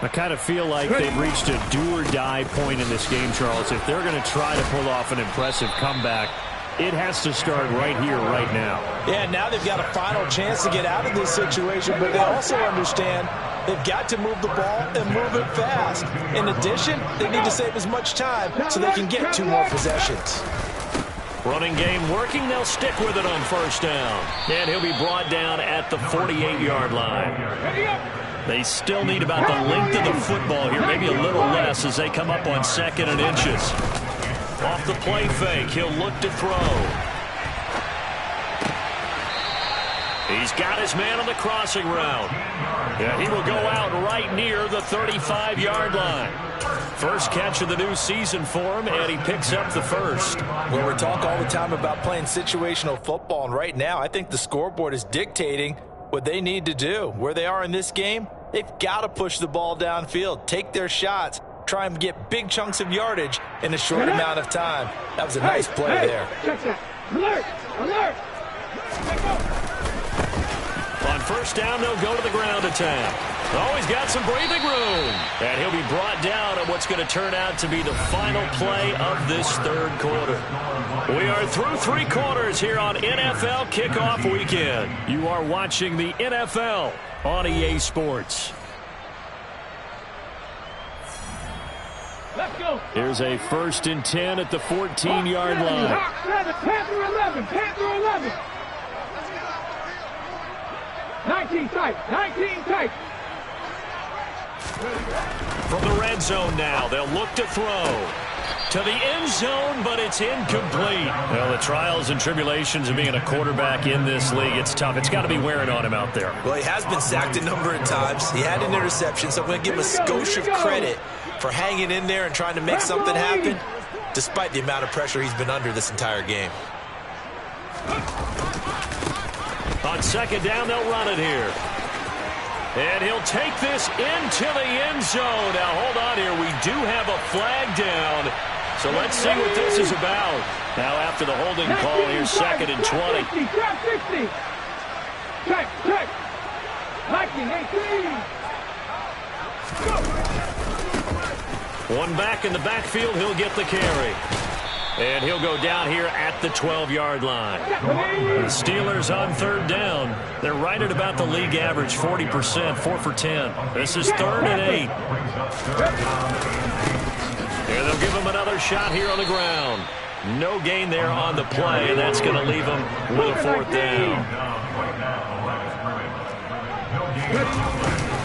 I kind of feel like they've reached a do-or-die point in this game, Charles. If they're going to try to pull off an impressive comeback, it has to start right here, right now. Yeah, now they've got a final chance to get out of this situation, but they also understand they've got to move the ball and move it fast. In addition, they need to save as much time so they can get 2 more possessions. Running game working. They'll stick with it on first down. And he'll be brought down at the 48-yard line. They still need about the length of the football here, maybe a little less as they come up on 2nd and inches. Off the play fake, he'll look to throw. He's got his man on the crossing route. And he will go out right near the 35-yard line. First catch of the new season for him, and he picks up the first. Well, we talk all the time about playing situational football, and right now I think the scoreboard is dictating what they need to do. Where they are in this game, they've got to push the ball downfield, take their shots, try and get big chunks of yardage in a short amount of time. That was a nice play there. Alert! Alert! On first down, they'll go to the ground attack. Oh, he's got some breathing room. And he'll be brought down at what's going to turn out to be the final play of this third quarter. We are through 3 quarters here on NFL Kickoff Weekend. You are watching the NFL on EA Sports. Let's go. Here's a 1st and 10 at the 14-yard line. Panther 11. Panther 11. 19 tight. 19 tight. From the red zone now, they'll look to throw to the end zone, but it's incomplete. Well, the trials and tribulations of being a quarterback in this league, it's tough. It's got to be wearing on him out there. Well, he has been sacked a number of times. He had an interception, so I'm going to give him a skosh of credit for hanging in there and trying to make something happen, despite the amount of pressure he's been under this entire game. On 2nd down, they'll run it here. And he'll take this into the end zone. Now, hold on here. We do have a flag down. So let's see what this is about. Now, after the holding call, here's 2nd and 20. Check, check. 19, 18. One back in the backfield. He'll get the carry. And he'll go down here at the 12-yard line. The Steelers on 3rd down. They're right at about the league average, 40%, 4 for 10. This is 3rd and 8. And they'll give him another shot here on the ground. No gain there on the play, and that's going to leave him with a 4th down.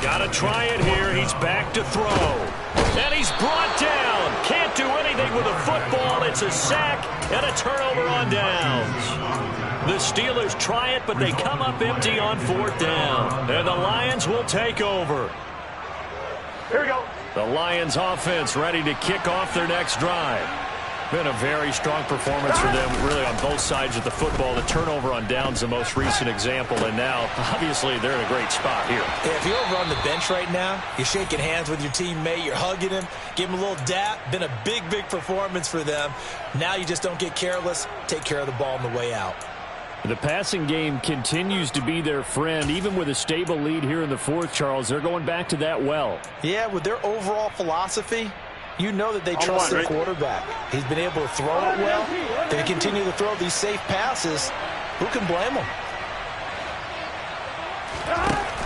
Got to try it here. He's back to throw. And he's brought down. Can't do anything with a football. It's a sack and a turnover on downs. The Steelers try it, but they come up empty on 4th down. And the Lions will take over. Here we go. The Lions offense ready to kick off their next drive. Been a very strong performance for them, really, on both sides of the football. The turnover on downs, the most recent example, and now, obviously, they're in a great spot here. Yeah, if you're over on the bench right now, you're shaking hands with your teammate, you're hugging him, give him a little dap. Been a big, big performance for them. Now you just don't get careless. Take care of the ball on the way out. The passing game continues to be their friend. Even with a stable lead here in the fourth, Charles, they're going back to that well. Yeah, with their overall philosophy, you know that they trust their quarterback. He's been able to throw it well. They continue to throw these safe passes. Who can blame them?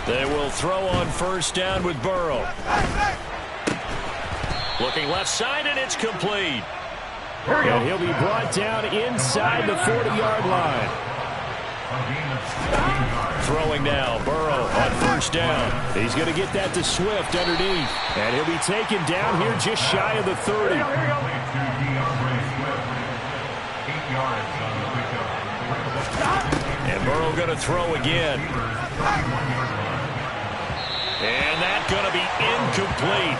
They will throw on first down with Burrow. Looking left side, and it's complete. And he'll be brought down inside the 40-yard line. Throwing now, Burrow on first down. He's going to get that to Swift underneath. And he'll be taken down here just shy of the 30. And Burrow going to throw again. And that's going to be incomplete.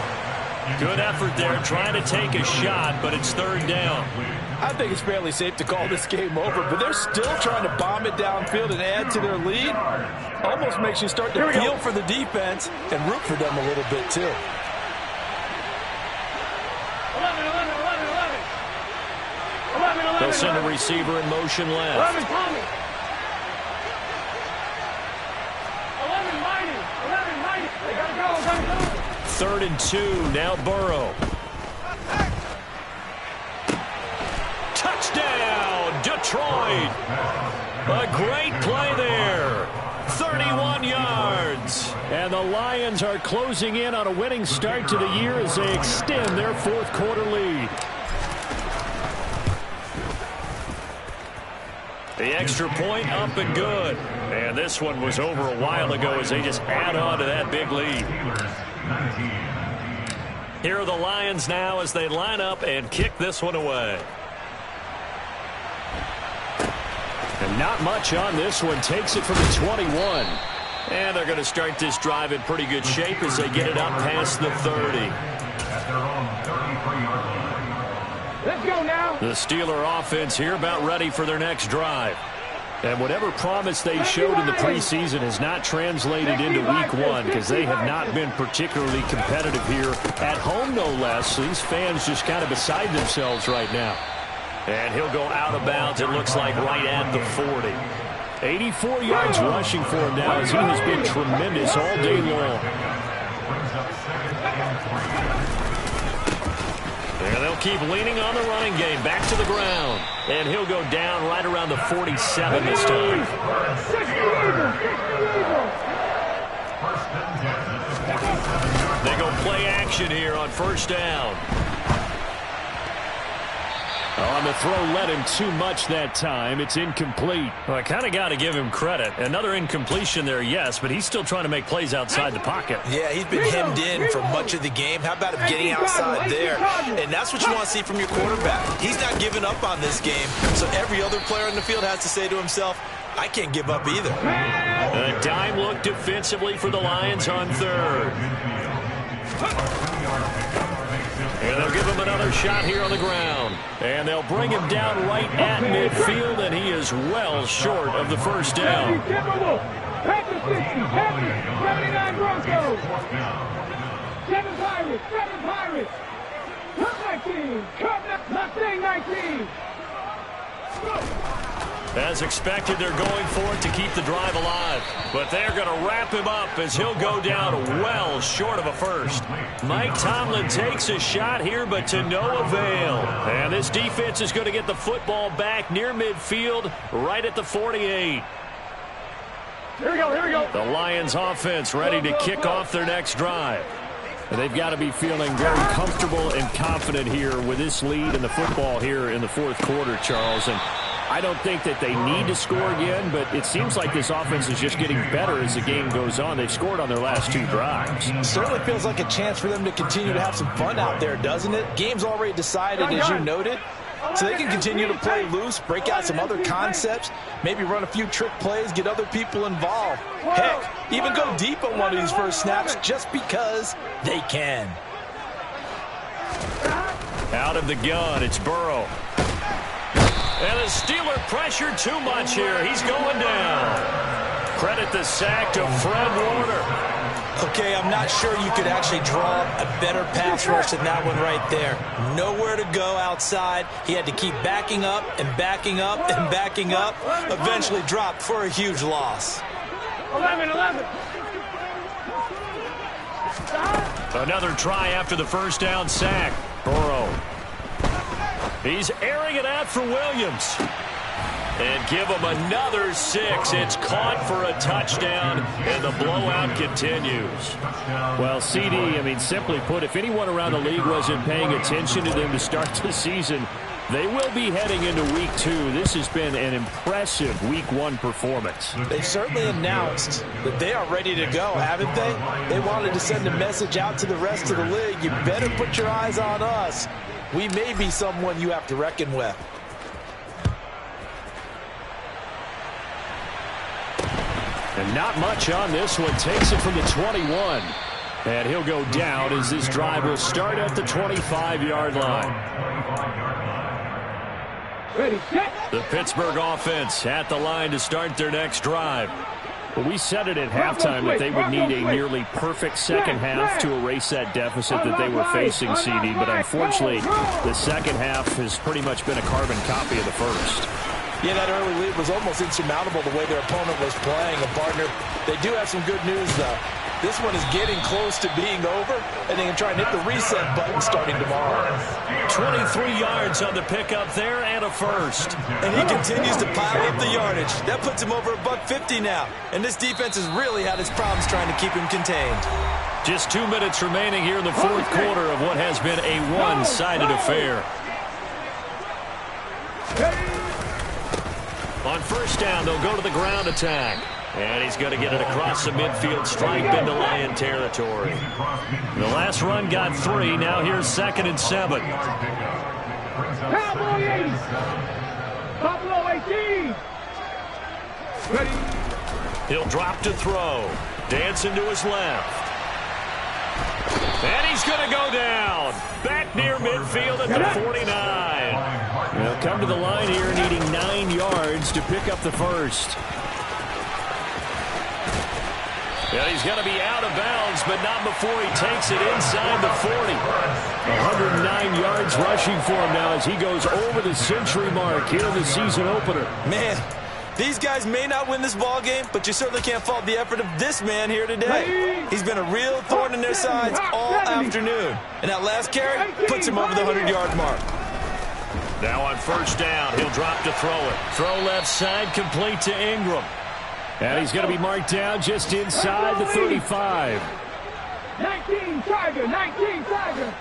Good effort there, trying to take a shot, but it's third down. I think it's fairly safe to call this game over, but they're still trying to bomb it downfield and add to their lead. Almost makes you start to feel for the defense and root for them a little bit, too. 11. They'll send a receiver in motion left. 11 coming. 11 mighty. 11 mighty. They gotta go. Third and 2. Now Burrow. Touchdown, Detroit. A great play there. 31 yards. And the Lions are closing in on a winning start to the year as they extend their fourth quarter lead. The extra point up and good. And this one was over a while ago as they just add on to that big lead. Here are the Lions now as they line up and kick this one away. And not much on this one. Takes it from the 21. And they're going to start this drive in pretty good shape as they get it up past the 30. Let's go now. The Steeler offense here about ready for their next drive. And whatever promise they showed in the preseason has not translated into week one because they have not been particularly competitive here at home, no less. So these fans just kind of beside themselves right now. And he'll go out of bounds, it looks like, right at the 40. 84 yards rushing for him now as he has been tremendous all day long. And they'll keep leaning on the running game. Back to the ground. And he'll go down right around the 47 this time. They go play action here on first down. On the throw, led him too much that time. It's incomplete. Well, I kind of got to give him credit. Another incompletion there, yes, but he's still trying to make plays outside the pocket. Yeah, he's been hemmed in for much of the game. How about him getting outside there? And that's what you want to see from your quarterback. He's not giving up on this game, so every other player in the field has to say to himself, I can't give up either. A dime look defensively for the Lions on third. And they'll give him another shot here on the ground. And they'll bring him down right at midfield, and he is well short of the first down. 79 Broncos. 7 Pirates. 7 Pirates. Cup 19. Cup 19. As expected, they're going for it to keep the drive alive. But they're going to wrap him up as he'll go down well short of a first. Mike Tomlin takes a shot here, but to no avail. And this defense is going to get the football back near midfield, right at the 48. Here we go. The Lions offense ready to kick off their next drive. And they've got to be feeling very comfortable and confident here with this lead in the football here in the fourth quarter, Charles. And I don't think that they need to score again, but it seems like this offense is just getting better as the game goes on. They've scored on their last 2 drives. Certainly feels like a chance for them to continue to have some fun out there, doesn't it? Game's already decided, as you noted. So they can continue to play loose, break out some other concepts, maybe run a few trick plays, get other people involved. Heck, even go deep on one of these first snaps just because they can. Out of the gun, it's Burrow. And the Steeler pressure too much here. He's going down. Credit the sack to Fred Warner. Okay, I'm not sure you could actually draw a better pass rush than that one right there. Nowhere to go outside. He had to keep backing up and backing up and backing up. Eventually dropped for a huge loss. 11. Another try after the first down sack. Burrow. He's airing it out for Williams. And give him another 6. It's caught for a touchdown, and the blowout continues. Well, CD, I mean, simply put, if anyone around the league wasn't paying attention to them to start the season, they will be heading into Week 2. This has been an impressive Week 1 performance. They've certainly announced that they are ready to go, haven't they? They wanted to send a message out to the rest of the league. You better put your eyes on us. We may be someone you have to reckon with. And not much on this one. Takes it from the 21. And he'll go down as this drive will start at the 25-yard line. Ready, set. The Pittsburgh offense at the line to start their next drive. Well, we said it at halftime that they would need a nearly perfect second half to erase that deficit that they were facing, CD. But unfortunately, the second half has pretty much been a carbon copy of the first. Yeah, that early lead was almost insurmountable the way their opponent was playing. And, partner, they do have some good news, though. This one is getting close to being over, and they can try and hit the reset button starting tomorrow. 23 yards on the pickup there and a first. And he continues to pile up the yardage. That puts him over $150 now. And this defense has really had its problems trying to keep him contained. Just 2 minutes remaining here in the fourth quarter of what has been a one-sided affair. On first down, they'll go to the ground attack. And he's going to get it across the midfield stripe into Lion territory. The last run got 3. Now here's 2nd and 7. Cowboy 80. Buffalo 18. Ready. He'll drop to throw. Dancing to his left. And he's going to go down. Back near midfield at the 49. They'll come to the line here needing 9 yards to pick up the first. Yeah, he's going to be out of bounds, but not before he takes it inside the 40. 109 yards rushing for him now as he goes over the century mark here in the season opener. Man, these guys may not win this ball game, but you certainly can't fault the effort of this man here today. He's been a real thorn in their sides all afternoon. And that last carry puts him over the 100-yard mark. Now on first down, he'll drop to throw it. Throw left side, complete to Ingram. And he's going to be marked down just inside the 35. 19 Tiger, 19 Tiger.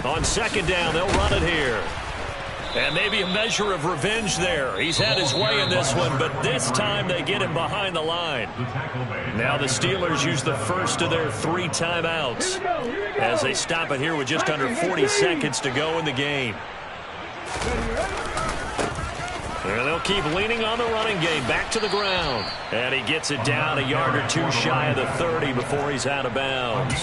On second down, they'll run it here. And maybe a measure of revenge there. He's had his way in this one, but this time they get him behind the line. Now the Steelers use the first of their 3 timeouts as they stop it here with just under 40 seconds to go in the game. And they'll keep leaning on the running game. Back to the ground. And he gets it down a yard or 2 shy of the 30 before he's out of bounds.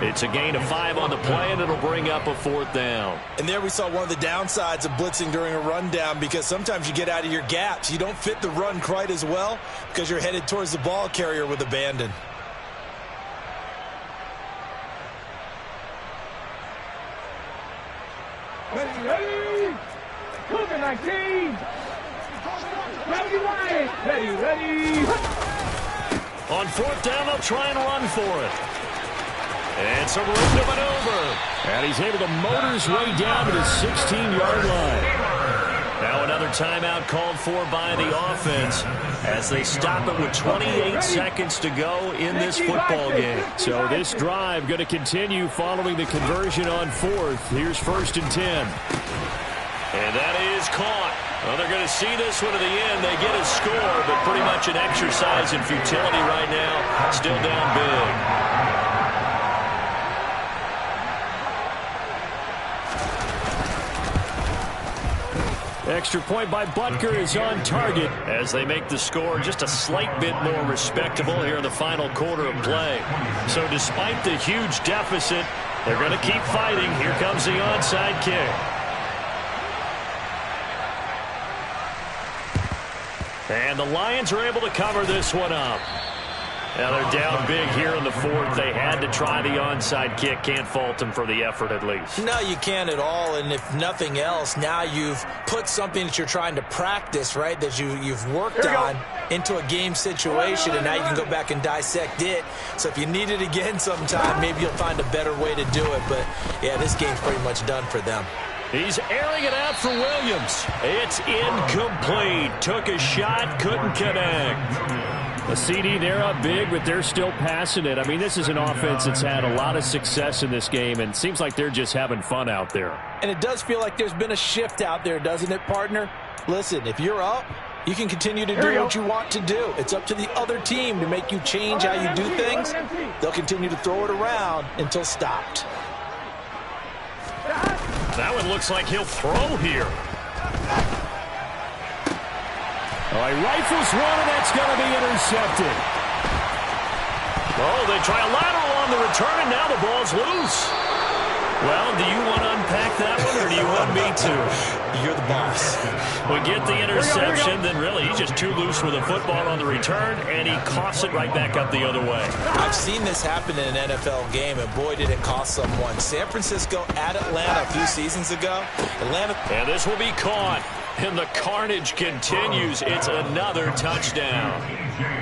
It's a gain of 5 on the play, and it'll bring up a 4th down. And there we saw one of the downsides of blitzing during a rundown, because sometimes you get out of your gaps. You don't fit the run quite as well because you're headed towards the ball carrier with abandon. Ready. Cougar 19. Ready, Lion. Ready. On 4th down, they'll try and run for it. And some room to maneuver. And he's able to motor his way down to the 16-yard line. Now another timeout called for by the offense as they stop it with 28 seconds to go in this football game. So this drive going to continue following the conversion on 4th. Here's 1st and 10. And that is caught. Well, they're going to see this one to the end. They get a score, but pretty much an exercise in futility right now. Still down big. Extra point by Butker is on target as they make the score just a slight bit more respectable here in the final quarter of play. So despite the huge deficit, They're going to keep fighting. Here comes the onside kick. And the Lions are able to cover this one up. Now they're down big here in the fourth. They had to try the onside kick. Can't fault them for the effort at least. No, you can't at all. And if nothing else, now you've put something that you're trying to practice, right, that you've worked on into a game situation, and now you can go back and dissect it. So if you need it again sometime, maybe you'll find a better way to do it. But, yeah, this game's pretty much done for them. He's airing it out for Williams. It's incomplete. Took a shot, couldn't connect. A CD, they're up big, but they're still passing it. I mean, this is an offense that's had a lot of success in this game, and seems like they're just having fun out there. And it does feel like there's been a shift out there, doesn't it, partner? Listen, if you're up, you can continue to do what you want to do. It's up to the other team to make you change how you do things. They'll continue to throw it around until stopped. That one looks like he'll throw here. Oh, he rifles one, and that's going to be intercepted. Oh, they try a lateral on the return, and now the ball's loose. Well, do you want to unpack that one, or do you want me to? You're the boss. We get the interception, then really he's just too loose with a football on the return, and he coughs it right back up the other way. I've seen this happen in an NFL game, and boy, did it cost someone. San Francisco at Atlanta a few seasons ago. And this will be caught. And the carnage continues. It's another touchdown.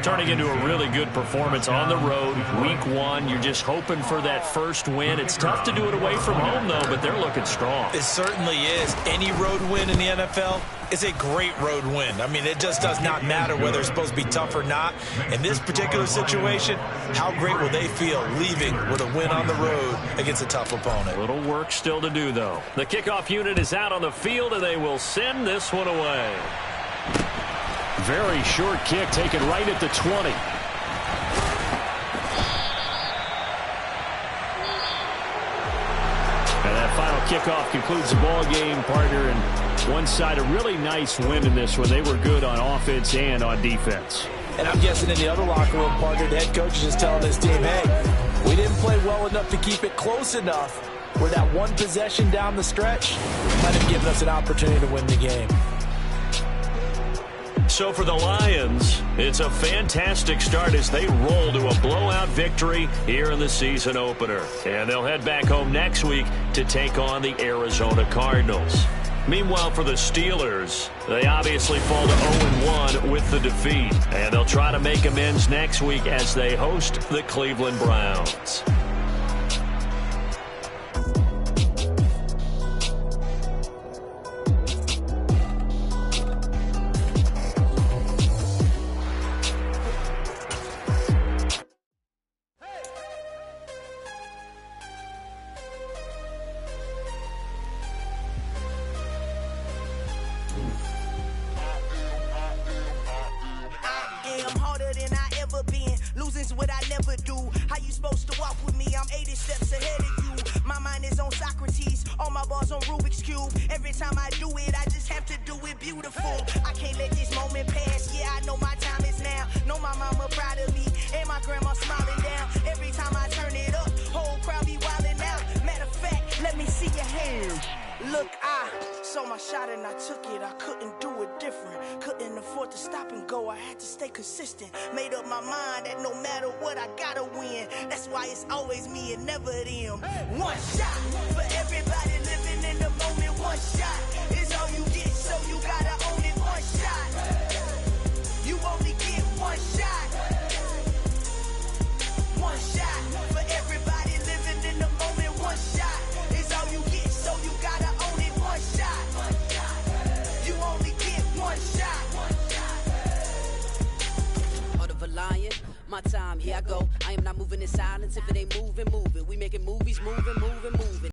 Turning into a really good performance on the road. Week 1, you're just hoping for that first win. It's tough to do it away from home, though, but they're looking strong. It certainly is. Any road win in the NFL is a great road win. I mean, it just does not matter whether it's supposed to be tough or not. In this particular situation, how great will they feel leaving with a win on the road against a tough opponent? A little work still to do, though. The kickoff unit is out on the field, and they will send this one away. Very short kick taken right at the 20. And that final kickoff concludes the ball game, partner. And one side, a really nice win in this one. They were good on offense and on defense. And I'm guessing in the other locker room, partner, the head coach is just telling this team, hey, we didn't play well enough to keep it close enough where that one possession down the stretch might have given us an opportunity to win the game. So for the Lions, it's a fantastic start as they roll to a blowout victory here in the season opener. And they'll head back home next week to take on the Arizona Cardinals. Meanwhile, for the Steelers, they obviously fall to 0-1 with the defeat. And they'll try to make amends next week as they host the Cleveland Browns. Made up my mind that no matter what I gotta win. That's why it's always me and never them. One shot for everybody living in the moment. One shot is all you get, so you gotta own it. One shot, you only get one shot. One shot for everybody living in the moment. One shot is all you get, so you gotta own it. One shot, you only get one shot. Lion, my time, here I go. I am not moving in silence. If it ain't moving, we making movies, moving.